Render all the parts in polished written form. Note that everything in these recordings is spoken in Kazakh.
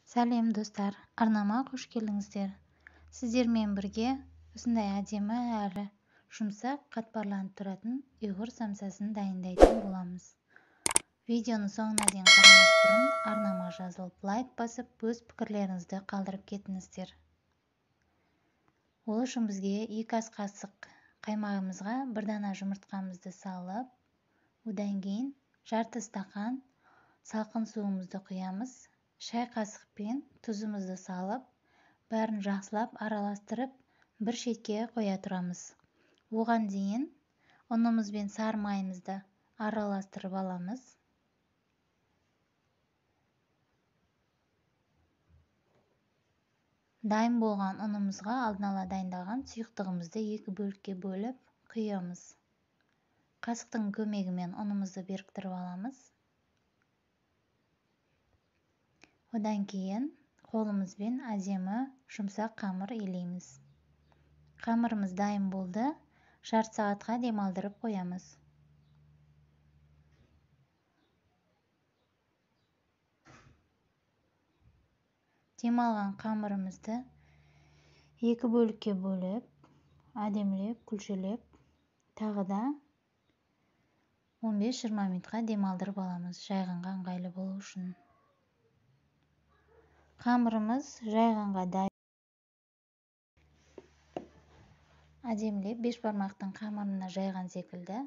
Сәлем достар, арнама қош келдіңіздер. Сіздермен бірге осындай әдемі әрі жұмсақ қатпарланып тұратын ұйғыр самсасын дайындайтын боламыз. Видеоны соңына дейін қарамас бұрын арнама жазылып, лайк басып, өз пікірлеріңізді қалдырып кетіңіздер. Ол үшін бізге 2 ас қасық қаймағымызға 1 дана жұмыртқамызды салып, одан кейін жарты стақан салқын суымызды құямыз. Шай қасықпен тұзымызды салып, бәрін жақсылап араластырып, бір шетке қоя тұрамыз. Оған дейін ұнымыз бен сары майымызды араластырып аламыз. Дайын болған ұнымызға алдын ала дайындалған сұйықтығымызды 2 бөлікке бөліп құямыз. Қасықтың көмегімен ұнымызды біріктіріп аламыз. Одан кейін қолымызбен әдемі жұмсақ қамыр илейміз. Қамырымыз дайын болды, жарты сағатқа демалдырып қоямыз. Демалған қамырымызды 2 бөлікке бөліп, әдемілеп, күлшелеп, тағы да 15-20 минутқа демалдырып аламыз, жайғанға ыңғайлы болу үшін. Қамырымыз жайғанға дайын. Әдемілеп 5 бармақтың қамырына жайған секілді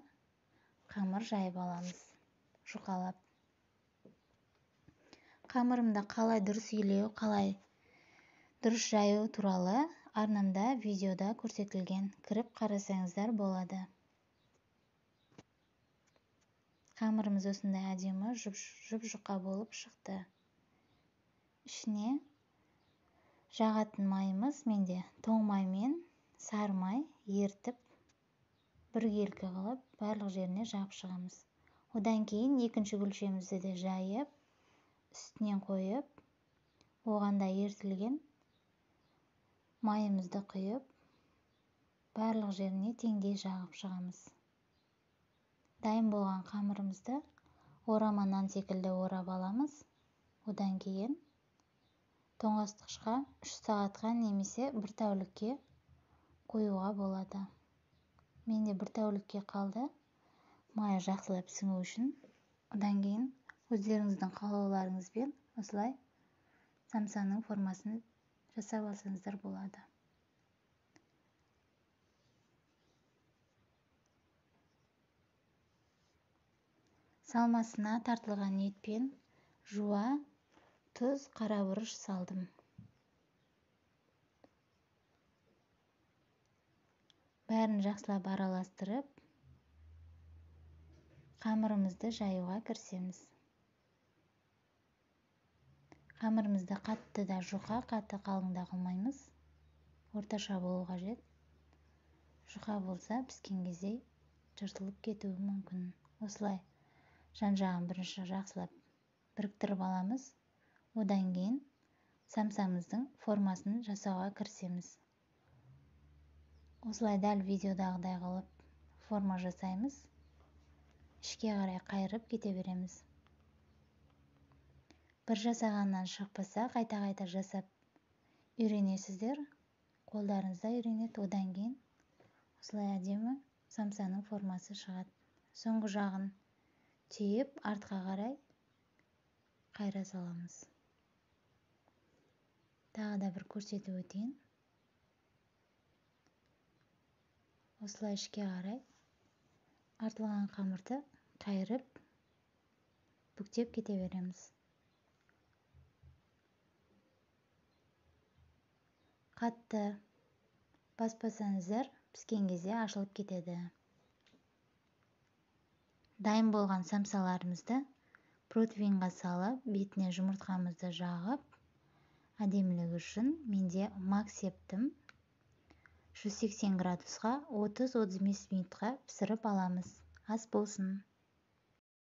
қамыр жайып аламыз, жұқалап. Қамырымды қалай дұрыс илеу, қалай дұрыс жаю туралы арнамда видеода көрсетілген. Кіріп қарасаңыздар болады. Қамырымыз осындай әдемі жұп-жұқа болып шықты. Ішіне жағатын майымыз менде тоң май мен сары май ертіп, біркелкі қылып, барлық жеріне жағып шығамыз. Одан кейін екінші күлшемізді де жайып, үстінен қойып, оғанда ертілген майымызды құйып, барлық жеріне теңдей жағып шығамыз. Дайын болған қамырымызды орама нан секілді орап аламыз. Одан кейін тоңазытқышқа 3 сағатқа немесе 1 тәулікке қоюға болады. Менде 1 тәулікке қалды, майы жақсылап сіңу үшін. Одан кейін өздеріңіздің қалауларыңызбен осылай самсаның формасын жасап алсаңыздар болады. Салмасына тартылған етпен жуа, тұз, қара бұрыш салдым. Бәрін жақсылап араластырып, қамырымызды жаюға кірісеміз. Қамырымызды қатты да жұқа, қатты қалың да қылмаймыз. Орташа болу қажет. Жұқа болса, піскен кезде жыртылып кетуі мүмкін. Осылай жан-жағын бірінші жақсылап біріктіріп аламыз. Одан кейін самсамыздың формасын жасауға кірісеміз. Осылай дәл видеодағыдай қылып форма жасаймыз. Ішке қарай қайырып кете береміз. Бір жасағаннан шықпаса, қайта-қайта жасап үйренесіздер. Қолдарыңызда үйренеді. Одан кейін осылай әдемі самсаның формасы шығады. Соңғы жағын түйіп, артқа қарай қайра саламыз. Тағы да бір көрсетіп өтейін. Осылай ішке қарай артылған қамырды қайырып, бүктеп кете береміз. Қатты баспасаңыздар, піскен кезде ашылып кетеді. Дайын болған самсаларымызды противеньға салып, бетіне жұмыртқамызды жағып, әдемілігі үшін менде мак септім. 180 градусқа 30-35 минутқа пісіріп аламыз. Ас болсын.